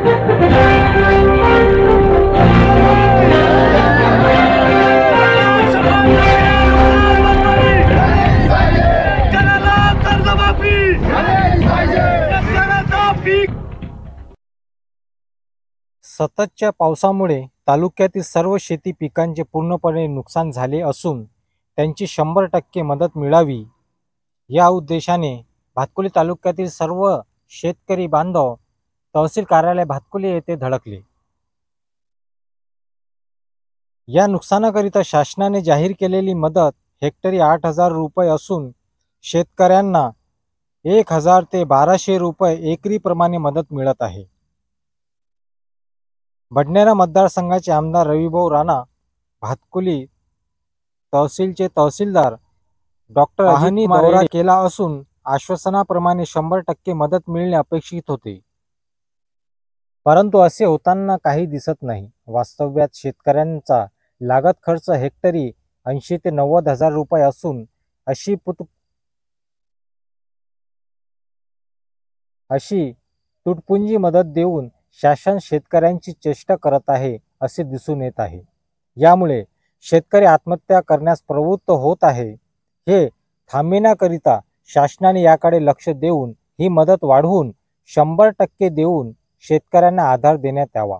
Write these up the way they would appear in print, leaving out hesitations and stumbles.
सततच्या पावसामुळे तालुक्यातील सर्व शेती पिकांचे पूर्णपणे नुकसान झाले असून त्यांची 100% मदत मिळावी या उद्देशाने भातकुली तालुक्यातील सर्व शेतकरी बांधव तहसील कार्यालय भातकुली येथे धडकले। या नुकसानाकरिता शासनाने जाहीर केलेली मदत हेक्टरी 8,000 रुपये असून शेतकऱ्यांना 1,000 ते 1,200 रुपये एकरी प्रमाणे मदत मिळत आहे। बडनेरा मतदारसंघाचे आमदार रविभाऊ राणा, भातकुली तहसीलचे तहसीलदार डॉक्टर अहिनी दौरा केला असून आश्वासनाप्रमाणे 100% मदत मिळणे अपेक्षित होते, परंतु असे होताना काही दिसत नाही। वास्तव्यात शेतकऱ्यांचा लागत खर्च हेक्टरी 80 ते 90,000 रुपये असून अशी तुटपुंजी मदत देऊन शासन शेतकऱ्यांची चेष्टा करत आहे असे दिसून येत आहे। यामुळे शेतकरी आत्महत्या करण्यास प्रवृत्त होत आहे। हे थांबविण्याकरिता शासनाने याकडे लक्ष देऊन ही मदत वाढवून 100% देऊन शेतकऱ्यांना आधार देण्यात यावा।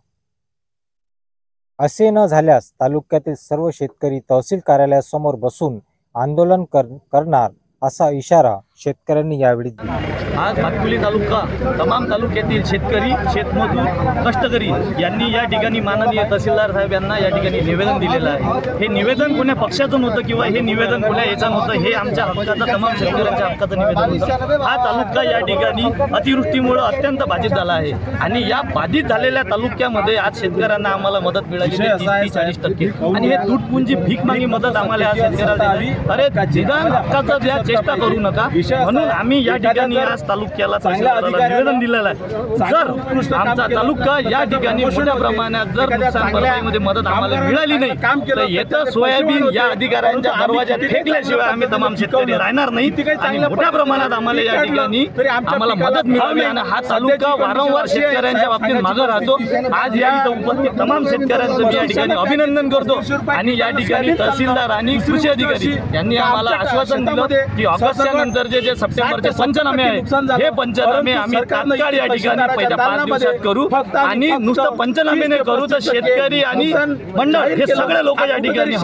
असे न झाल्यास तालुक्यातील सर्व शेतकरी तहसील कार्यालयासमोर बसून आंदोलन करणार असा इशारा शेतकऱ्यांनी यावेळी दिला। आज भातकुली तालुका तमाम तालुक्यातील शेतकरी, शेतमजूर, कष्टकरी यांनी या ठिकाणी माननीय तहसीलदार साहेब यांना या ठिकाणी निवेदन दिलेलं आहे। हे निवेदन कोण्या पक्षाचं नव्हतं किंवा हे निवेदन कोण्या याचं नव्हतं, हे आमच्या हक्काचं, तमाम शेतकऱ्यांच्या हक्काचं निवेदन होतं। हा तालुका या ठिकाणी अतिवृष्टीमुळे अत्यंत बाधित झाला आहे आणि या बाधित झालेल्या तालुक्यामध्ये आज शेतकऱ्यांना आम्हाला मदत मिळाली 30-40% आणि हे तुटपुंजी भीक मागी मदत आम्हाला आज शेतकऱ्याला दिली। अरे निदान हक्काचं द्या, चेष्टा करू नका म्हणून आम्ही या ठिकाणी आज तालुक्याला निवेदन दिलेलं आहे। जर आमचा तालुका या ठिकाणी मोठ्या प्रमाणात जर नुकसान भरपाईमध्ये मदत आम्हाला मिळाली नाही तर येतं सोयाबीन या अधिकाऱ्यांच्या दरवाज्यात फेकल्याशिवाय आम्ही तमाम शेतकरी राहणार नाही आणि मोठ्या प्रमाणात आम्हाला या ठिकाणी आम्हाला मदत मिळावी आणि हा तालुका वारंवार शेतकऱ्यांच्या बाबतीत मागे राहतो। आज या इथं उपस्थित तमाम शेतकऱ्यांचं मी या ठिकाणी अभिनंदन करतो आणि या ठिकाणी तहसीलदार आणि कृषी अधिकारी यांनी आम्हाला आश्वासन दिलं की ऑगस्टच्या नंतरचे जे सप्टेंबरचे पंचनामे आहेत हे पंचनामे आम्ही तात्काळ या ठिकाणी पहिल्या 5 दिवसात करू आणि नुसतं पंचनामे नाही करू तर शेतकरी आणि मंडळ हे सगळे लोक या ठिकाणी